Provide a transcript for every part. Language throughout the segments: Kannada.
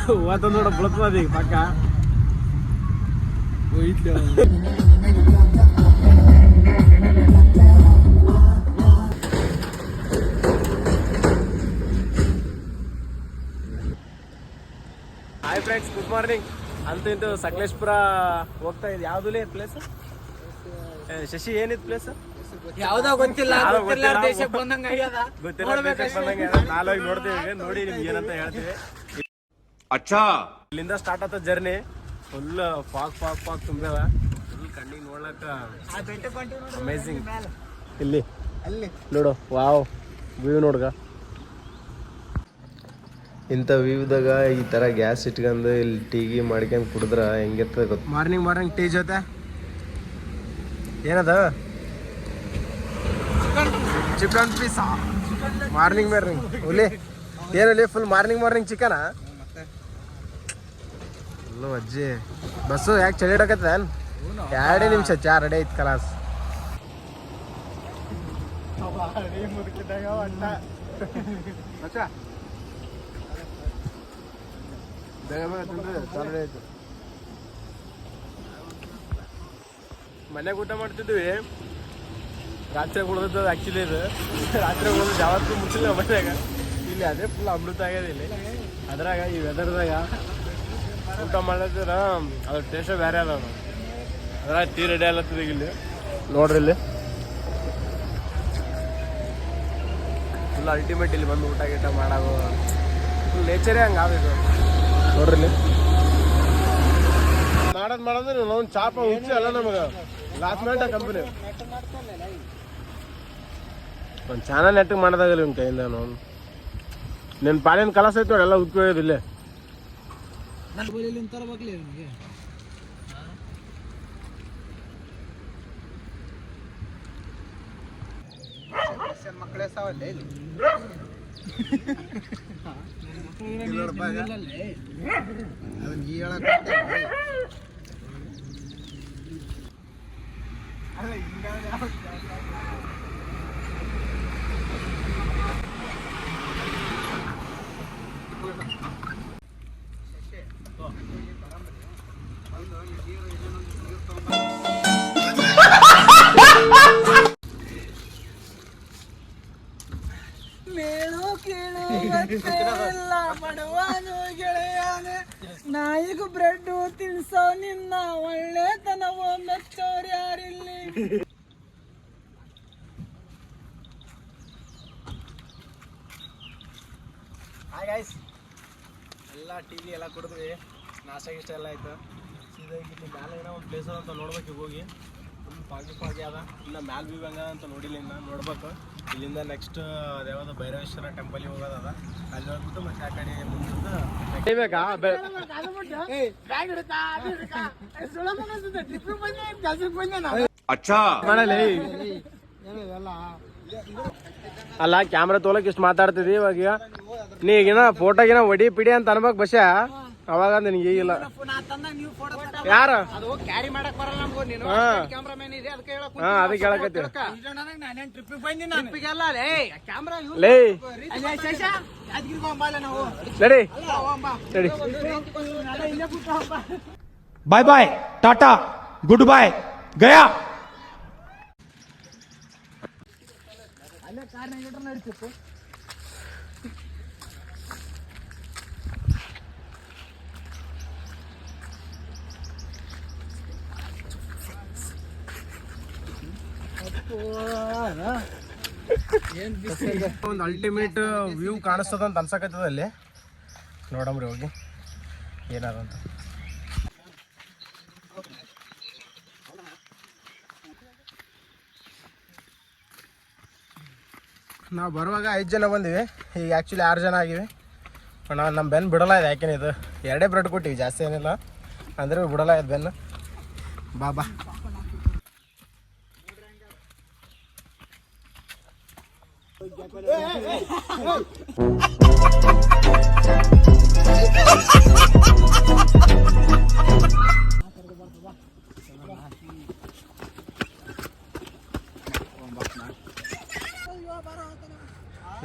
ನೋಡ ಬೀಳ್ತದ ಈಗ ಪಕ್ಕ ಹಾಯ್ ಫ್ರೆಂಡ್ಸ್, ಗುಡ್ ಮಾರ್ನಿಂಗ್. ಅಂತೂ ಇಂತೂ ಸಕಲೇಶ್ಪುರ ಹೋಗ್ತಾ ಇದೆ. ಯಾವ್ದು ಪ್ಲೇಸ್ ಶಶಿ? ಏನಿದ್ ಪ್ಲೇಸ್? ಯಾವ್ದೋ ಗೊತ್ತಿಲ್ಲ, ದೇಶಕ್ಕೆ ಬಂದಂಗ ನಾಲ್ಕು ನೋಡ್ತೀವಿ, ನೋಡಿ ನಿಮ್ಗೆ ಏನಂತ ಹೇಳ್ತೀವಿ. ಇಲ್ಲಿಂದ ಸ್ಟಾರ್ಟ್ ಆತ ಜರ್ನಿ. ಫುಲ್ ಫಾಗ್ ತುಂಬ್ಯಾವ. ಫುಲ್ ಕಣ್ಣಿಗೆ ನೋಡ್ಲಕ್ಕ ಅಮೇಝಿಂಗ್. ಇಲ್ಲಿ ನೋಡು, ವಾವ್ ವ್ಯೂ ನೋಡ್ಗ. ಇಂಥ ವ್ಯೂದಾಗ ಈ ಥರ ಗ್ಯಾಸ್ ಇಟ್ಕೊಂಡು ಇಲ್ಲಿ ಟೀಗಿ ಮಾಡ್ಕೊಂಡು ಕುಡಿದ್ರೆ ಹೆಂಗಿರ್ತದೆ ಗೊತ್ತು. ಮಾರ್ನಿಂಗ್ ಟೀ ಜೊತೆ ಏನದ? Chicken piece. ಮಾರ್ನಿಂಗ್ ಒಲಿ ಏನಲ್ಲಿ ಫುಲ್ ಮಾರ್ನಿಂಗ್ ಚಿಕನಾ? ಅಲ್ಲೋ ಅಜ್ಜಿ, ಬಸ್ಸು ಯಾಕೆ ಚಳಿ ಹಿಡಕತ್ತ? 2 ನಿಮಿಷ ಚಾ ರೆಡಿ ಐತ್ ಕಲಾಸ್. ಮನೆಗೆ ಊಟ ಮಾಡ್ತಿದ್ವಿ. ರಾತ್ರಿ ಉಳಿದದ್ದು ಆ್ಯಕ್ಚುಲಿ ಇದು ರಾತ್ರಿ ಉಳಿದ ಯಾವತ್ತೂ ಮುಚ್ಚಿಲ್ಲ ಮನೆಯಾಗ. ಇಲ್ಲಿ ಅದೇ ಫುಲ್ ಅಮೃತ ಆಗ್ಯದ. ಇಲ್ಲಿ ಅದ್ರಾಗ ಈ ವೆದರ್ದಾಗ ಊಟ ಮಾಡಿದ್ರ ಅದ್ರ ಟೇಸ್ಟೇ ಬೇರೆ ಅದ. ಅದ್ರಾಗ ಟೀ ರೆಡಿ ಆಗ್ಲತ್ತದ ಇಲ್ಲಿ ನೋಡ್ರಿ. ಇಲ್ಲಿ ಫುಲ್ ಅಲ್ಟಿಮೇಟ್. ಇಲ್ಲಿ ಬಂದು ಊಟ ಮಾಡೋದು ಫುಲ್ ನೇಚರೇ ಹಂಗೆ ಆಗಿದ್ದು ನೋಡ್ರಿ. ಇಲ್ಲಿ ಮಾಡೋದ್ರೆ ನಾವು ಚಾಪ ಹುಚ್ಚಿ ಅಲ್ಲ ನಮಗೆ. ಲಾಸ್ಟ್ ಮಿನಿಟ್ ಕಂಪನಿ ಒಂದು ಚಾನಲ್ ನೆಟ್ಟಿಗೆ ಮಾಡೋದಾಗಲ್ಲ ನಿಮ್ಮ ಕೈಯಿಂದ. ನಾವು ನಿನ್ನ ಪಾಲಿನ ಕಲಸ ಐತೆ ಎಲ್ಲ ಉದ್ಕೋಯೋದು ಇಲ್ಲೇ. ಮಕ್ಕಳೇ ಸಾವಲ್ಲ ಇಲ್ಲಿ ಮೇಳು ಕೇಳು ಇಲ್ಲ ಬಡವನು ಗೆಳೆಯಾನೆ, ನಾಯಿಗೂ ಬ್ರೆಡ್ ತಿನ್ಸೋ ನಿನ್ನ ಒಳ್ಳೆತನವ ಮೆಚ್ಚೋರು ಯಾರಿಲ್ಲಿ. ಹಾಯ್ ಗೈಸ್, ಎಲ್ಲ ಟೀ ಎಲ್ಲ ಕುಡಿದ್ವಿ, ನಾಷ್ಟ ಗಿಷ್ಟ ಎಲ್ಲ ಆಯ್ತು. ಸೀದಾ ಇಲ್ಲಿ ಮ್ಯಾಲೆ ಏನೋ ಒಂದು ಪ್ಲೇಸ್ ಅಂತ ನೋಡ್ಬೇಕು. ಹೋಗಿ ಫುಲ್ ಫಾಗಿ ಅದ. ಇನ್ನು ಮ್ಯಾಲ ವ್ಯೂ ಹಂಗ ಅಂತ ನೋಡಿಲ್ಲ, ಇನ್ನು ನೋಡ್ಬೇಕು. ಇಲ್ಲಿಂದ ನೆಕ್ಸ್ಟ್ ಯಾವ್ದು ಭೈರವೇಶ್ವರ ಟೆಂಪಲ್ಗೆ ಹೋಗೋದದ. ಅಲ್ಲಿ ಹೋಗ್ಬಿಟ್ಟು ಮತ್ತೆ ಆ ಕಡೆ ಮುಂದೆ ಅಲ್ಲ ಕ್ಯಾಮ್ರಾ ತೋಲಕ್ ಇಷ್ಟು ಮಾತಾಡ್ತಿದ್ವಿ. ಇವಾಗ ನೀ ಈಗಿನ ಫೋಟೋಗಿನ ಒಡಿ ಪಿಡಿ ಅಂತ ಅನ್ಬೇಕು ಬಸ್ಸ. ಅವಾಗ ನಿನ್ಗೆ ಈಗಿಲ್ಲ ಯಾರು ಅದಕ್ಕೆ ಹೇಳಕತ್ತಿ. Bye bye tata good bye गया. ಒಂದು ಅಲ್ಟಿಮೇಟ್ ವ್ಯೂ ಕಾಣಿಸ್ತದ ಅಂತ ಅನ್ಸಕತ್ತದ. ಅಲ್ಲಿ ನೋಡಮ್ರಿ ಹೋಗಿ ಏನಾದಂತ. ನಾವು ಬರುವಾಗ 5 ಜನ ಬಂದಿವಿ, ಈಗ ಆ್ಯಕ್ಚುಲಿ 6 ಜನ ಆಗಿವಿ. ನಾವು ನಮ್ಮ ಬೆನ್ನು ಬಿಡಲ್ಲ ಇದು. ಯಾಕೆನ ಇದು 2 ಬ್ರೆಡ್ ಕೊಟ್ಟಿವಿ, ಜಾಸ್ತಿ ಏನಿಲ್ಲ ಅಂದ್ರೆ ಬಿಡಲ್ಲ ಇದು ಬೆನ್ನು. ಬಾ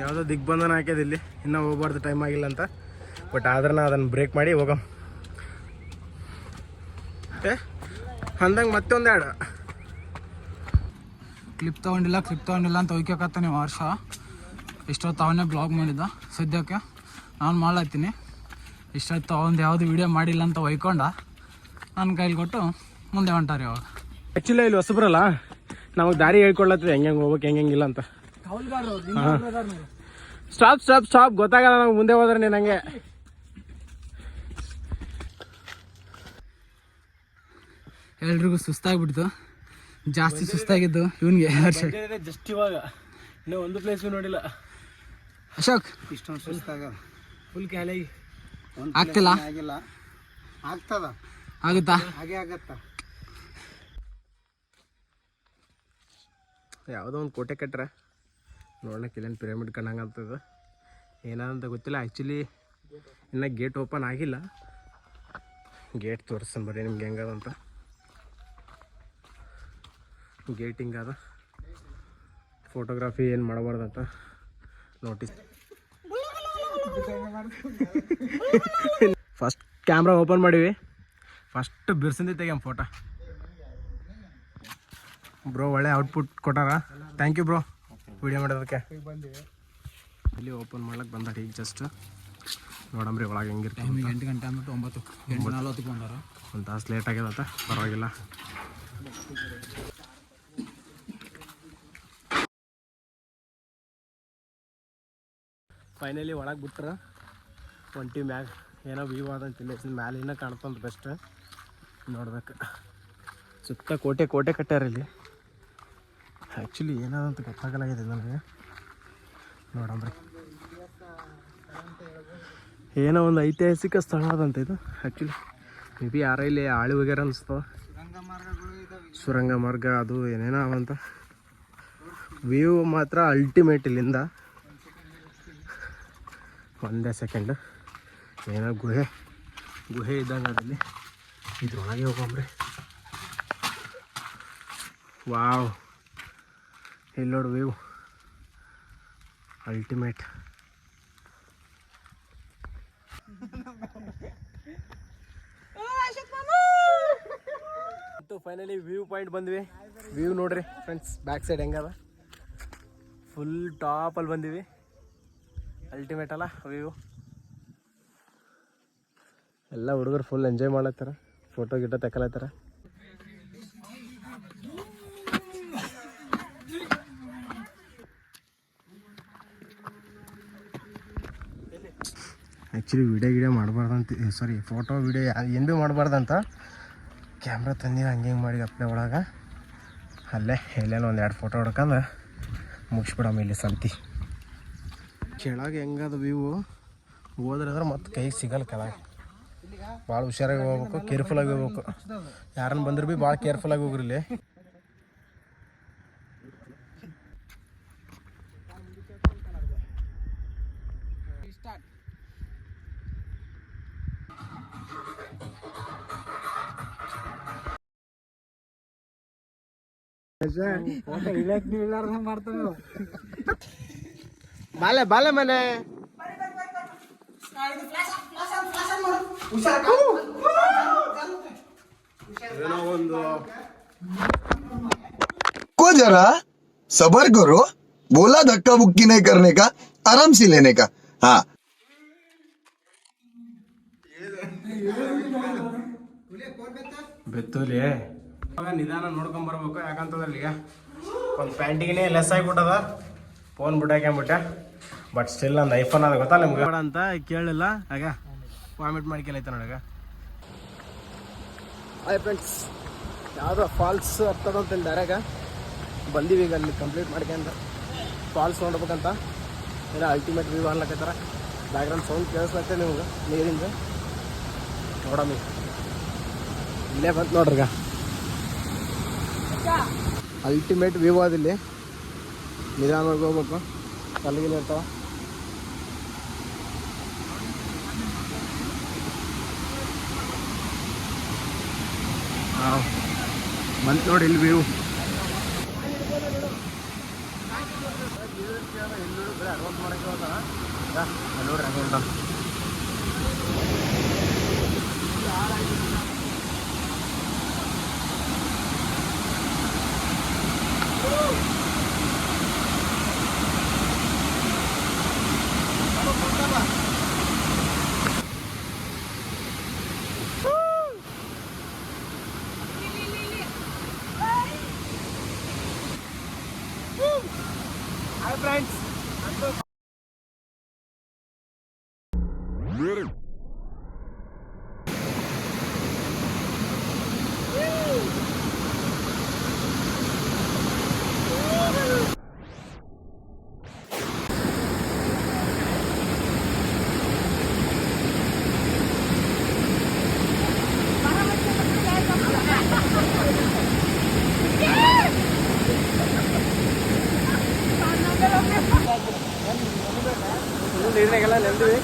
ಯಾವುದೋ ದಿಗ್ಬಂಧನ ಹಾಕ್ಯದ ಇಲ್ಲಿ. ಇನ್ನೂ ಹೋಗ್ಬಾರ್ದು, ಟೈಮ್ ಆಗಿಲ್ಲ ಅಂತ. ಬಟ್ ಆದ್ರೆ ನಾ ಅದನ್ನು ಬ್ರೇಕ್ ಮಾಡಿ ಹೋಗಮ್. ಅಂದಂಗೆ ಮತ್ತೆ ಒಂದೆರಡು ಕ್ಲಿಪ್ ತೊಗೊಂಡಿಲ್ಲ ಅಂತ ಒಯ್ಕೋಕತ್ತಾನೆ ವರ್ಷ. ಇಷ್ಟೊತ್ತು ಅವನೇ ಬ್ಲಾಗ್ ಮಾಡಿದ್ದ. ಸದ್ಯಕ್ಕೆ ನಾನು ಮಾಡ್ಲತ್ತೀನಿ. ಇಷ್ಟೊತ್ತು ಅವನು ಯಾವುದು ವೀಡಿಯೋ ಮಾಡಿಲ್ಲ ಅಂತ ಒಯ್ಕೊಂಡ ನನ್ನ ಕೈಲಿ ಕೊಟ್ಟು ಮುಂದೆ ಹೊಂಟಾರೆ ಅವಾಗ. ಆ್ಯಕ್ಚುಲಿ ಇಲ್ಲಿ ಹೊಸಬ್ರಲ್ಲ, ನಮಗೆ ದಾರಿ ಹೇಳ್ಕೊಡ್ಲತ್ತದ ಹೆಂಗೆ ಹೋಗ್ಬೇಕು ಹೆಂಗಿಲ್ಲ ಅಂತ. ಸ್ಟಾಪ್ ಗೊತ್ತಾಗಲ್ಲ ನಮ್ಗೆ ಮುಂದೆ ಹೋದ್ರೆ ನೀನು ಹಂಗೆ. ಎಲ್ರಿಗೂ ಸುಸ್ತಾಗ್ಬಿಡ್ತು, ಜಾಸ್ತಿ ಸುಸ್ತಾಗಿದ್ದು ಇವನಿಗೆ. ಜಸ್ಟ್ ಇವಾಗ ಇನ್ನೂ ಒಂದು ಪ್ಲೇಸ್ ನೋಡಿಲ್ಲ. ಅಶೋಕ್ ಇಷ್ಟೊಂದು ಸುಸ್ತಾಗ ಫುಲ್ ಕ್ಯಾಲಾಗಿ ಆಗ್ತಿಲ್ಲ. ಆಗಿಲ್ಲ, ಆಗ್ತದ, ಆಗುತ್ತಾ? ಹಾಗೆ ಆಗತ್ತಾ. ಯಾವುದೋ ಒಂದು ಕೋಟೆ ಕಟ್ರೆ ನೋಡ್ಲಿಕ್ಕೆ ಇಲ್ಲೇನು ಪಿರಮಿಡ್ ಕಂಡಂಗೆ ಆಗ್ತದೆ. ಏನಂತ ಗೊತ್ತಿಲ್ಲ. ಆ್ಯಕ್ಚುಲಿ ಇನ್ನು ಗೇಟ್ ಓಪನ್ ಆಗಿಲ್ಲ. ಗೇಟ್ ತೋರಿಸ್ತಾನೆ ಬರ್ರಿ ನಿಮ್ಗೆ ಹೆಂಗದಂತ. ಗೇಟ್ ಹಿಂಗದ. ಫೋಟೋಗ್ರಾಫಿ ಏನು ಮಾಡಬಾರ್ದಂತ ನೋಟಿಸ್. ಫಸ್ಟ್ ಕ್ಯಾಮ್ರಾ ಓಪನ್ ಮಾಡೀವಿ. ಫಸ್ಟ್ ಬಿರ್ಸಿಂದ ತೆಗ್ಯಾಮ ಫೋಟೋ. ಬ್ರೋ ಒಳ್ಳೆ ಔಟ್ಪುಟ್ ಕೊಟ್ಟಾರ. ಥ್ಯಾಂಕ್ ಯು ಬ್ರೋ ವಿಡಿಯೋ ಮಾಡೋದಕ್ಕೆ. ಇಲ್ಲಿ ಓಪನ್ ಮಾಡ್ಲಿಕ್ಕೆ ಬಂದಾರ ಈಗ ಜಸ್ಟ್. ನೋಡಮ್ರಿ ಒಳಗೆ ಹೆಂಗಿರ್ತೀವಿ. 8 ಗಂಟೆ ಅಂದ್ಬಿಟ್ಟು 9:40 ಬಂದಾರ. ಒಂದು ತಾಸು ಲೇಟ್ ಆಗ್ಯದಂತ, ಪರವಾಗಿಲ್ಲ. ಫೈನಲಿ ಒಳಗೆ ಬಿಟ್ರೆ ಒಂಟಿ ಮ್ಯಾಗ ಏನೋ ವ್ಯೂ ಆದಂತಿಲ್ಲ. ಮ್ಯಾಲಿನ ಕಾಣ್ತಂತ ಬೆಸ್ಟ್ ನೋಡ್ಬೇಕು. ಸುತ್ತ ಕೋಟೆ ಕಟ್ಟ್ಯಾರ ಇಲ್ಲಿ. ಆ್ಯಕ್ಚುಲಿ ಏನಾದಂತ ಗೊತ್ತಾಗಲಾಗಿದೆ ನನಗೆ. ನೋಡಂಬ್ರಿ, ಏನೋ ಒಂದು ಐತಿಹಾಸಿಕ ಸ್ಥಳ ಅದಂತ ಇದು. ಆ್ಯಕ್ಚುಲಿ ಮೇ ಬಿ ಯಾರ ಇಲ್ಲಿ ಆಳಿ ಹೋಗ್ಯಾರ ಅನಿಸ್ತವ. ಸುರಂಗ ಮಾರ್ಗ ಅದು ಏನೇನೋ ಅವಂತ. ವ್ಯೂ ಮಾತ್ರ ಅಲ್ಟಿಮೇಟ್ ಇಲ್ಲಿಂದ. ಒಂದೇ ಸೆಕೆಂಡ್, ಏನೋ ಗುಹೆ ಇದ್ದಂಗೆ ಅದಲ್ಲಿ. ಇದ್ರೊಳಗೆ ಹೋಗಂಬ್ರಿ. ವಾವ್, ಇಲ್ಲಿ ನೋಡು view ultimate. Finally view point ಬಂದ್ವಿ. ವ್ಯೂ ನೋಡ್ರಿ ಫ್ರೆಂಡ್ಸ್, ಬ್ಯಾಕ್ ಸೈಡ್ ಹೆಂಗದ. ಫುಲ್ ಟಾಪಲ್ಲಿ ಬಂದೀವಿ. ಅಲ್ಟಿಮೇಟ್ ಅಲ್ಲ ವ್ಯೂ. ಎಲ್ಲ ಹುಡುಗರು ಫುಲ್ ಎಂಜಾಯ್ ಮಾಡ್ಲತ್ತಾರ, ಫೋಟೋ ಗಿಟೋ ತಗೊಳತ್ತಾರ. ಆ್ಯಕ್ಚುಲಿ ವಿಡಿಯೋ ಮಾಡಬಾರ್ದಂತ, ಸಾರಿ ಫೋಟೋ ವಿಡಿಯೋ ಏನು ಭೀ ಮಾಡಬಾರ್ದಂತ ಕ್ಯಾಮ್ರಾ ತಂದು ಹಂಗೆ ಮಾಡಿ ಅಪ್ಲೆ ಒಳಗೆ ಅಲ್ಲೇ ಎಲ್ಲೇನೋ 1-2 ಫೋಟೋ ಹೊಡ್ಕೊಂಡು ಮುಗಿಸ್ಬಿಡಮ್ಮ ಇಲ್ಲಿ ಸಂತಿ. ಕೆಳಗೆ ಹೆಂಗದ ವ್ಯೂ ಹೋದ್ರೆ ಮತ್ತೆ ಕೈಗೆ ಸಿಗಲ್ಲ. ಕೆಳಗೆ ಭಾಳ ಹುಷಾರಾಗಿ ಹೋಗ್ಬೇಕು, ಕೇರ್ಫುಲ್ಲಾಗಿ ಹೋಗ್ಬೇಕು. ಯಾರನ್ನ ಬಂದ್ರೆ ಭೀ ಭಾಳ ಕೇರ್ಫುಲ್ಲಾಗಿ ಹೋಗ್ರಿ ಇಲ್ಲಿ. ಬಾಲೆ ಮನೆ को जरा सबर करो, बोला धक्का बुक्की नहीं करने का, आराम से लेने का. हाँ, ಬೆತ್ತೂಲಿ ನಿಧಾನ ನೋಡ್ಕೊಂಬರ್ಬೇಕು. ಯಾಕಂತಂದ್ರೆ ಈಗ ಒಂದು ಪ್ಯಾಂಟಿಗೆ ಲೆಸ್ ಆಗಿಬಿಟ್ಟದ. ಫೋನ್ ಬಿಟ್ಟಾಕ್ಯಾಂಬಿಟ್ಟೆ. ಬಟ್ ಸ್ಟಿಲ್ ಒಂದು ಐಫೋನ್ ಅದ ಗೊತ್ತಾ ನಿಮ್ಗೆ ಅಂತ ಕೇಳಿಲ್ಲ. ಆಗ ವಾಮಿಟ್ ಮಾಡ್ಕೊಳೈತೆ ನೋಡಾಗ. ಹಾಯ್ ಫ್ರೆಂಡ್ಸ್, ಯಾವುದೋ ಫಾಲ್ಸ್ ಹತ್ತದಂತ ಡೈರೆಗ ಬಂದೀವಿ ಈಗ. ಅಲ್ಲಿ ಕಂಪ್ಲೀಟ್ ಮಾಡ್ಕೊಂಡ ಫಾಲ್ಸ್ ನೋಡ್ಬೇಕಂತ. ಏನೋ ಅಲ್ಟಿಮೇಟ್ ವ್ಯೂ ಅನ್ಲಕತ್ತಾರ. ಬ್ಯಾಕ್ಗ್ರೌಂಡ್ ಸೌಂಡ್ ಕೇಳಿಸ್ಲತ್ತೆ ನಿಮ್ಗೆ ನೀರಿಂದ. ನೋಡಮ್ಮಿ ಇಲ್ಲೇ ಬಂತು ನೋಡ್ರಿಗ. Ultimate view ಅದಿಲ್ಲಿ. ನಿಧಾನವಾಗಿ ಹೋಗ್ಬೇಕು, ಕಲ್ಲಿಗಿಲ್ಲ ಇರ್ತಾವ. ಬಂತು ನೋಡಿ ಇಲ್ಲಿ ವ್ಯೂ. ಅಡ್ವಾನ್ಸ್ ಮಾಡೋಕ್ಕೆ ಹೋದ ನೋಡ್ರಿ ಹಂಗೆ ಫ್ರೆಂಡ್ಸ್. ನೀರಿನಾಗೆಲ್ಲ ನೆಂದ್ವಿ.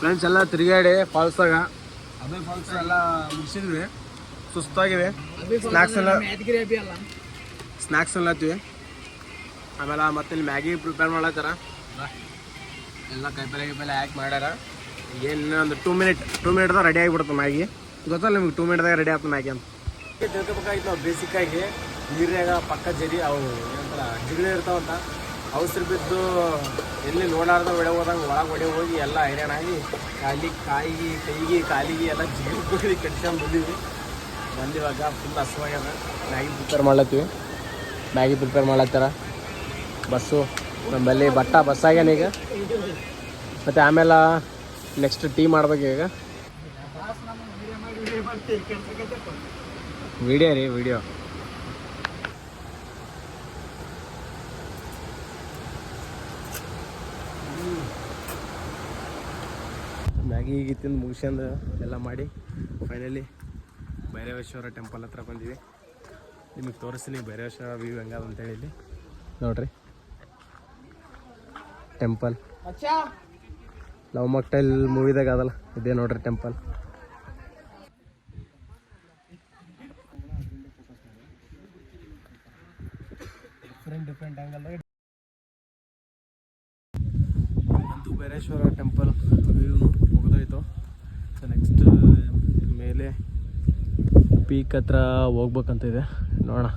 ಫ್ರೆಂಡ್ಸ್ ಎಲ್ಲ ತಿರುಗಾಡಿ ಫಾಲ್ಸಾಗ ಅದೇ ಫಾಲ್ಸ್ ಎಲ್ಲ ಮುಗಿಸಿದ್ವಿ, ಸುಸ್ತಾಗಿವೆ. ಸ್ನ್ಯಾಕ್ಸ್ ಎಲ್ಲ ಹತ್ತೀವಿ. ಆಮೇಲೆ ಮತ್ತೆ ಇಲ್ಲಿ ಮ್ಯಾಗಿ ಪ್ರಿಪೇರ್ ಮಾಡತ್ತಾರ, ಎಲ್ಲ ಕೈಪಲ್ಲೆ ಹಾಕಿ ಮಾಡ್ಯಾರ. ಏನು ಒಂದು 2 ಮಿನಿಟ್ದಾಗ ರೆಡಿ ಆಗಿಬಿಡುತ್ತೆ ಮ್ಯಾಗಿ. ಗೊತ್ತಲ್ಲ ನಿಮ್ಗೆ 2 ಮಿನಿಟ್ದಾಗ ರೆಡಿ ಆಗ್ತದೆ ಮ್ಯಾಗಿ ಅಂತ. ತಿಳ್ಕೊಬೇಕಾಗಿತ್ತು ನಾವು ಬೇಸಿಕ್ಕಾಗಿ ನೀರಿನಾಗ ಪಕ್ಕ ಜರಿ ಅವು ಏನಂತಾರ ಜಿಗಳಿ ಇರ್ತಾವಂತ, ಅವಸರು ಬಿದ್ದು ಎಲ್ಲಿ ನೋಡಾರ್ದ ಒಡೆ ಹೋದಂಗೆ ಒಳಗೆ ಹೋಗಿ ಎಲ್ಲ ಹೈರಾಣಾಗಿ ಕೈಗೆ ಕಾಲಿಗೆ ಎಲ್ಲ ಜಿಗಿಳಿ ಕಟ್ಸ್ಕೊಂಡು ಬಂದಿವಾಗ ಫುಲ್ ಹಸುವಾಗ್ಯದ. ಮ್ಯಾಗಿ ಪ್ರಿಪೇರ್ ಮಾಡತ್ತಾರ ಬಸ್ಸು ನಮ್ಮಲ್ಲಿ ಬಸ್ ಆಗ್ಯಾನ ಈಗ. ಮತ್ತು ಆಮೇಲೆ ನೆಕ್ಸ್ಟ್ ಟೀ ಮಾಡ್ಬೇಕು ಈಗ. ವಿಡಿಯೋ ಮ್ಯಾಗಿ ಈಗ ತಿಂದು ಮುಗಿಸ್ಕೊಂಡು ಎಲ್ಲ ಮಾಡಿ ಫೈನಲಿ ಭೈರವೇಶ್ವರ ಟೆಂಪಲ್ ಹತ್ರ ಬಂದೀವಿ. ನಿಮಗೆ ತೋರಿಸ್ತೀನಿ ಭೈರವೇಶ್ವರ ವ್ಯೂ ಹೆಂಗದ ಅಂತೇಳಿ. ಇಲ್ಲಿ ನೋಡ್ರಿ ಟೆಂಪಲ್, ಲವ್ ಮಾಕ್ಟೈಲ್ ಮೂವಿದಾಗ ಅದಲ್ಲ ಇದೇ ನೋಡ್ರಿ ಟೆಂಪಲ್. ಡಿಫ್ರೆಂಟ್ ಆ್ಯಂಗಲ್ದಾಗ ಅಂತೂ ಭೈರವೇಶ್ವರ ಟೆಂಪಲ್ ವ್ಯೂ ಮುಗಿದೋಯ್ತು. ಸೊ ನೆಕ್ಸ್ಟ್ ಮೇಲೆ ಪೀಕ್ ಹತ್ರ ಹೋಗ್ಬೇಕಂತ ಇದೆ, ನೋಡೋಣ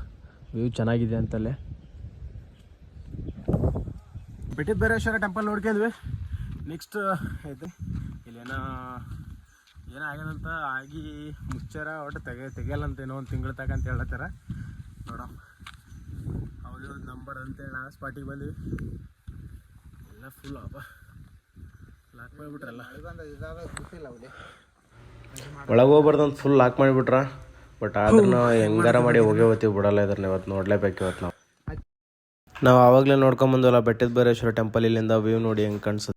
ವ್ಯೂ ಚೆನ್ನಾಗಿದೆ ಅಂತಲ್ಲೇ. ಬೆಟ್ಟದ ಭೈರವೇಶ್ವರ ಟೆಂಪಲ್ ನೋಡ್ಕೊಂಡ್ವಿ. ನೆಕ್ಸ್ಟ್ ಐತೆ ಇಲ್ಲೇನೋ ಆಗ್ಯದಂತ ಆಗಿ ಮುಚ್ಚಾರ, ಒಟ್ಟು ತೆಗಿಯಲ್ಲಂತ ಏನೋ ಒಂದು ತಿಂಗಳು ತಗ ಅಂತ ಹೇಳತ್ತಾರ. ನೋಡೋ ಅವ್ರಿಗೆ ಒಂದು ನಂಬರ್ ಅಂತೇಳಿ ನಾವು ಸ್ಪಾಟಿಗೆ ಬಂದ್ವಿ. ಎಲ್ಲ ಫುಲ್ ಲಾಕ್ ಮಾಡಿಬಿಟ್ರಲ್ಲ, ಒಳಗೆ ಹೋಗ್ಬಾರ್ದು ಅಂತ ಫುಲ್ ಲಾಕ್ ಮಾಡಿಬಿಟ್ರ. ಬಟ್ ಆದ್ರೂ ನಾವು ಹೆಂಗಾರ ಮಾಡಿ ಹೋಗೇ ಹೋಗ್ತೀವಿ, ಬಿಡಲ್ಲ ಇದನ್ನ. ಇವತ್ತು ನೋಡ್ಲೇಬೇಕು. ಇವತ್ತು ನಾವು ಆವಾಗಲೇ ನೋಡ್ಕೊಂಬಂದವಲ್ಲ ಬೆಟ್ಟದ ಭೈರವೇಶ್ವರ ಟೆಂಪಲ್. ಇಲ್ಲಿಂದ ವ್ಯೂ ನೋಡಿ ಹೆಂಗೆ ಕಾಣಿಸುತ್ತೆ.